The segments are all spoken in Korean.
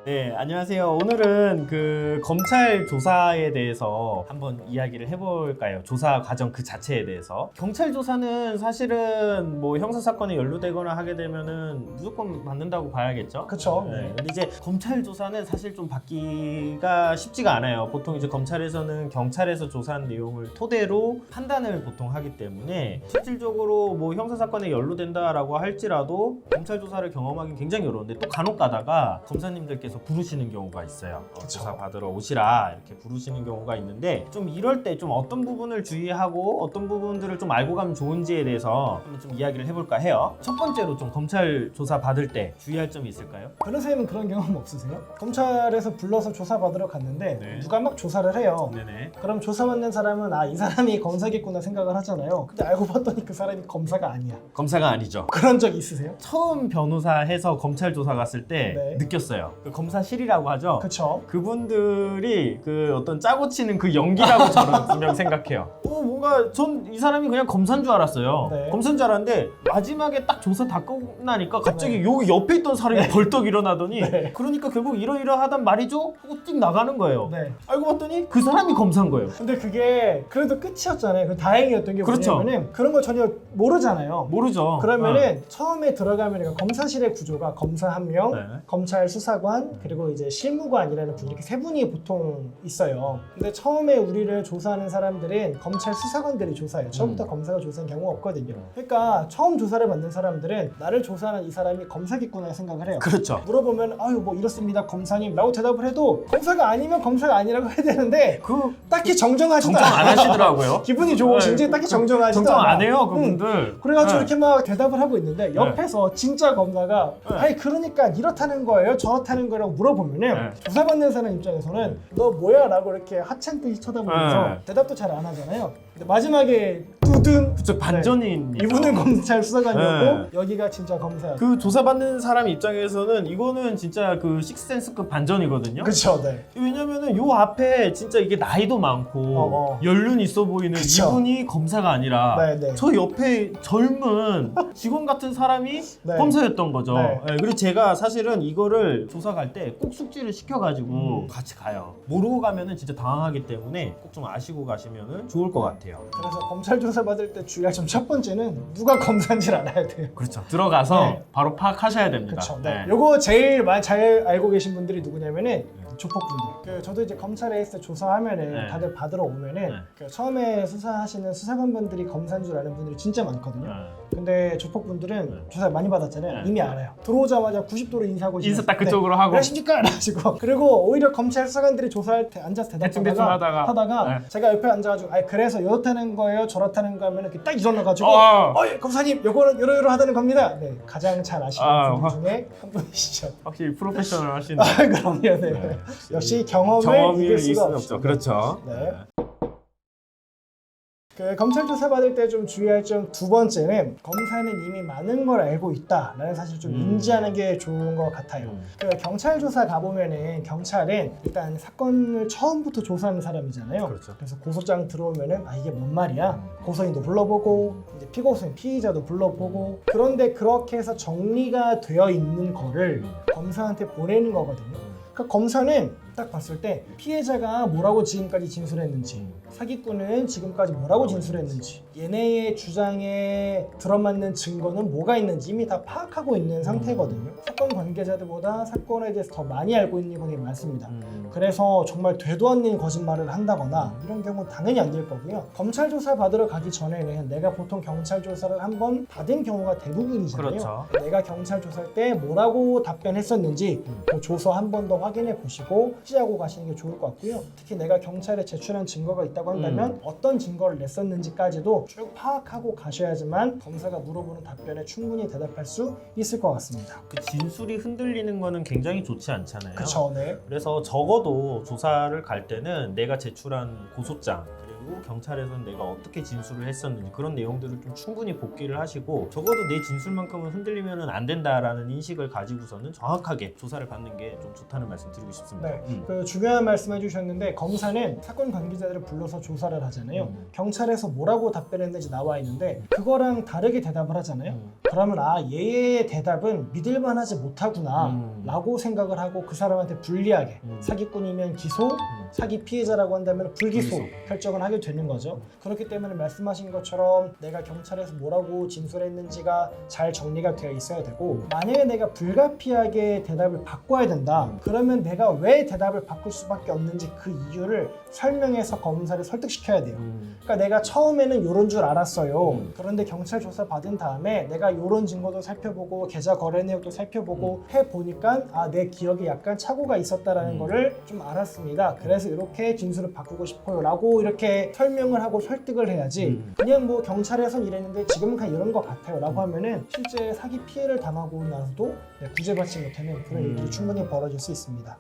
네, 안녕하세요. 오늘은 그 검찰 조사에 대해서 한번 이야기를 해볼까요? 조사 과정 그 자체에 대해서. 경찰 조사는 사실은 뭐 형사 사건에 연루되거나 하게 되면은 무조건 받는다고 봐야겠죠? 그쵸. 네. 근데 이제 검찰 조사는 사실 좀 받기가 쉽지가 않아요. 보통 이제 검찰에서는 경찰에서 조사한 내용을 토대로 판단을 보통 하기 때문에 실질적으로 뭐 형사 사건에 연루된다라고 할지라도 검찰 조사를 경험하기 굉장히 어려운데 또 간혹 가다가 검사님들께서 부르시는 경우가 있어요. 조사 받으러 오시라 이렇게 부르시는 경우가 있는데 좀 이럴 때 좀 어떤 부분을 주의하고 어떤 부분들을 좀 알고 가면 좋은지에 대해서 한번 좀 이야기를 해볼까 해요. 첫 번째로 좀 검찰 조사 받을 때 주의할 점이 있을까요? 변호사님은 그런 경험 없으세요? 검찰에서 불러서 조사받으러 갔는데 네. 누가 막 조사를 해요. 네네. 그럼 조사받는 사람은 이 사람이 검사겠구나 생각을 하잖아요. 근데 알고 봤더니 그 사람이 검사가 아니야. 검사가 아니죠. 그런 적 있으세요? 처음 변호사 해서 검찰 조사 갔을 때 네. 느꼈어요. 그 검사실이라고 하죠. 그쵸. 그분들이 그 어떤 짜고 치는 그 연기라고 저는 분명 생각해요. 뭔가 전 이 사람이 그냥 검사인 줄 알았어요. 네. 검사인 줄 알았는데 마지막에 딱 조사 다 끝나니까 갑자기 여기 옆에 있던 사람이 벌떡 일어나더니 네. 그러니까 결국 이러이러하단 말이죠? 하고 띡 나가는 거예요. 네. 알고 봤더니 그 사람이 검사인 거예요. 근데 그게 그래도 끝이었잖아요. 그 다행이었던 게 그렇죠. 뭐냐면은 그런 거 전혀 모르잖아요. 모르죠. 그러면은 처음에 들어가면 검사실의 구조가 검사 한 명, 네. 검찰 수사관, 그리고 이제 실무관이라는 분 이렇게 세 분이 보통 있어요. 근데 처음에 우리를 조사하는 사람들은 검찰 수사관들이 조사해요. 처음부터 검사가 조사한 경우가 없거든요. 그러니까 처음 조사를 받는 사람들은 나를 조사하는 이 사람이 검사겠구나 생각을 해요. 그렇죠. 물어보면 아유 뭐 이렇습니다 검사님 라고 대답을 해도 검사가 아니면 검사가 아니라고 해야 되는데 그 딱히 정정하지도 정정 안 않아요. 하시더라고요. 기분이 좋으신지 딱히 정정하지도 정정 않아. 안 해요, 그분들. 그래가지고 네. 이렇게 막 대답을 하고 있는데 옆에서 진짜 검사가 네. 아니 그러니까 이렇다는 거예요 저렇다는 거라고 물어보면은 네. 조사받는 사람 입장에서는 너 뭐야 라고 이렇게 하찮듯이 쳐다보면서 네. 대답도 잘 안 하잖아요. 근데 마지막에 뚜둥 그쵸, 반전인. 이분은 검찰 수사관이었고 네. 여기가 진짜 검사야. 그 조사받는 사람 입장에서는 이거는 진짜 그 식스센스급 반전이거든요. 그쵸, 네. 왜냐면은 요 앞에 진짜 이게 나이도 많고 연륜 있어 보이는 그쵸. 이분이 검사가 아니라 네, 네. 저 옆에 젊은 직원 같은 사람이 네. 검사였던 거죠. 네. 네, 그리고 제가 사실은 이거를 조사 갈 때 꼭 숙지를 시켜가지고 같이 가요. 모르고 가면은 진짜 당황하기 때문에 꼭 좀 아시고 가시면은 좋을 것 같아요. 그래서 검찰 조사 받을 때 주의할 점 첫 번째는 누가 검사인지를 알아야 돼요. 그렇죠. 들어가서 네. 바로 파악하셔야 됩니다. 그렇죠. 네. 요거 제일 잘 알고 계신 분들이 누구냐면은 조폭분들. 저도 이제 검찰에 있을 때 조사하면은 네. 다들 받으러 오면은 네. 처음에 수사하시는 수사관분들이 검사인 줄 아는 분들이 진짜 많거든요. 네. 근데 조폭분들은 조사 많이 받았잖아요. 네. 이미 알아요. 들어오자마자 90도로 인사하고 인사 딱 네. 그쪽으로 하고 안녕하십니까? 이러시고 그리고 오히려 검찰 수사관들이 조사할 때 앉아서 대충 대답하다가 하다가. 네. 제가 옆에 앉아가지고 그래서 이렇다는 거예요 저렇다는 거 하면 이렇게 딱 일어나가지고 예, 검사님 요거는 이러이러 하다는 겁니다. 네, 가장 잘 아시는 분 중에 한 분이시죠. 확실히 프로페셔널 하시는. 그럼요. 네. 역시 경험을 이길 수가 없죠. 그렇죠. 네. 그 검찰 조사 받을 때 좀 주의할 점 두 번째는 검사는 이미 많은 걸 알고 있다라는 사실 좀 인지하는 게 좋은 것 같아요. 그 경찰 조사 가보면은 경찰은 일단 사건을 처음부터 조사하는 사람이잖아요. 그렇죠. 그래서 고소장 들어오면은 이게 뭔 말이야? 고소인도 불러보고 이제 피고소인 피의자도 불러보고 그런데 그렇게 해서 정리가 되어 있는 거를 검사한테 보내는 거거든요. 그러니까 검사는 딱 봤을 때 피해자가 뭐라고 지금까지 진술했는지 사기꾼은 지금까지 뭐라고 진술했는지 얘네의 주장에 들어맞는 증거는 뭐가 있는지 이미 다 파악하고 있는 상태거든요. 사건 관계자들보다 사건에 대해서 더 많이 알고 있는 경우가 많습니다. 그래서 정말 되도 않는 거짓말을 한다거나 이런 경우는 당연히 안 될 거고요. 검찰 조사 받으러 가기 전에는 내가 보통 경찰 조사를 한번 받은 경우가 대부분이잖아요. 그렇죠. 내가 경찰 조사할 때 뭐라고 답변했었는지 그 조서 한 번 더 확인해 보시고 취하고 가시는 게 좋을 것 같고요. 특히 내가 경찰에 제출한 증거가 있다고 한다면 어떤 증거를 냈었는지까지도 쭉 파악하고 가셔야지만 검사가 물어보는 답변에 충분히 대답할 수 있을 것 같습니다. 그 진술이 흔들리는 거는 굉장히 좋지 않잖아요. 그쵸, 네. 그래서 적어도 조사를 갈 때는 내가 제출한 고소장 그리고 그리고 경찰에서는 내가 어떻게 진술을 했었는지 그런 내용들을 좀 충분히 복기를 하시고 적어도 내 진술만큼은 흔들리면 안 된다라는 인식을 가지고서는 정확하게 조사를 받는 게 좀 좋다는 말씀 드리고 싶습니다. 네, 그 중요한 말씀 해주셨는데 검사는 사건 관계자들을 불러서 조사를 하잖아요. 경찰에서 뭐라고 답변했는지 나와 있는데 그거랑 다르게 대답을 하잖아요. 그러면 아 얘의 대답은 믿을만하지 못하구나 라고 생각을 하고 그 사람한테 불리하게 사기꾼이면 기소, 사기 피해자라고 한다면 불기소 결정을 하게 되는 거죠. 그렇기 때문에 말씀하신 것처럼 내가 경찰에서 뭐라고 진술했는지가 잘 정리가 되어 있어야 되고 만약에 내가 불가피하게 대답을 바꿔야 된다 그러면 내가 왜 대답을 바꿀 수밖에 없는지 그 이유를 설명해서 검사를 설득시켜야 돼요. 그러니까 내가 처음에는 요런 줄 알았어요. 그런데 경찰 조사 받은 다음에 내가 요런 증거도 살펴보고 계좌 거래 내역도 살펴보고 해보니까 아, 내 기억에 약간 착오가 있었다라는 거를 좀 알았습니다. 그래서 이렇게 진술을 바꾸고 싶어요 라고 이렇게 설명을 하고 설득을 해야지 그냥 뭐 경찰에선 이랬는데 지금은 그냥 이런 것 같아요 라고 하면은 실제 사기 피해를 당하고 나서도 구제받지 못하는 그런 일이 충분히 벌어질 수 있습니다.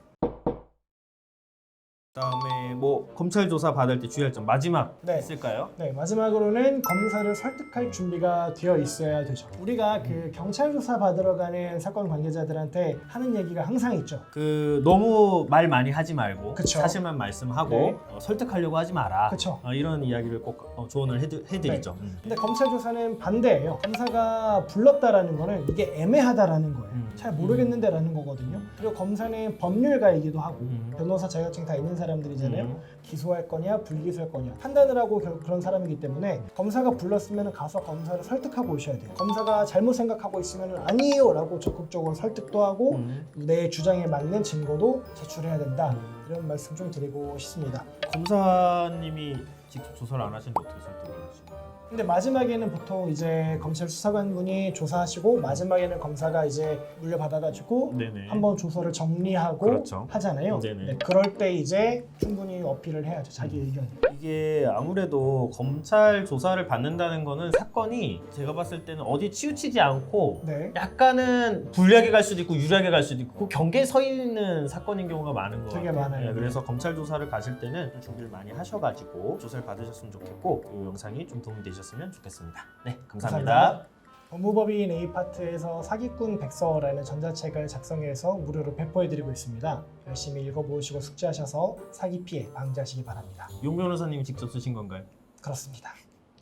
그다음에 뭐 검찰 조사 받을 때 주의할 점 마지막 네. 있을까요? 네, 마지막으로는 검사를 설득할 준비가 되어 있어야 되죠. 우리가 그 경찰 조사 받으러 가는 사건 관계자들한테 하는 얘기가 항상 있죠. 그 너무 말 많이 하지 말고 그쵸. 사실만 말씀하고 네. 설득하려고 하지 마라. 그쵸. 이런 이야기를 꼭 조언을 해드리죠. 근데 검찰 조사는 반대예요. 검사가 불렀다라는 거는 이게 애매하다라는 거예요. 잘 모르겠는데라는 거거든요. 그리고 검사는 법률가이기도 하고 변호사 자격증 다 있는 사람들이잖아요. 기소할 거냐 불기소할 거냐 판단을 하고 그런 사람이기 때문에 검사가 불렀으면 가서 검사를 설득하고 오셔야 돼요. 검사가 잘못 생각하고 있으면 아니에요 라고 적극적으로 설득도 하고 내 주장에 맞는 증거도 제출해야 된다. 이런 말씀 좀 드리고 싶습니다. 검사님이 직접 조사를 안 하시는데 어떻게 설득을 하시나요? 근데 마지막에는 보통 이제 검찰 수사관분이 조사하시고 마지막에는 검사가 이제 물려받아가지고 네네. 한번 조서를 정리하고 그렇죠. 하잖아요. 네네. 네, 그럴 때 이제 충분히 어필을 해야죠. 자기 의견. 이게 아무래도 검찰 조사를 받는다는 거는 사건이 제가 봤을 때는 어디 치우치지 않고 네. 약간은 불리하게 갈 수도 있고 유리하게 갈 수도 있고 그 경계에 서 있는 사건인 경우가 많은 것 되게 같아요. 많아요. 네, 그래서 검찰 조사를 가실 때는 좀 준비를 많이 하셔가지고 조사를 받으셨으면 좋겠고 이 영상이 좀 도움이 되셨으면 좋겠습니다. 네, 감사합니다. 법무법인 A파트에서 사기꾼 백서라는 전자책을 작성해서 무료로 배포해드리고 있습니다. 열심히 읽어보시고 숙지하셔서 사기 피해 방지하시기 바랍니다. 용 변호사님이 직접 쓰신 건가요? 그렇습니다.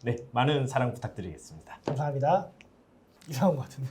네, 많은 사랑 부탁드리겠습니다. 감사합니다. 이상한 것 같은데.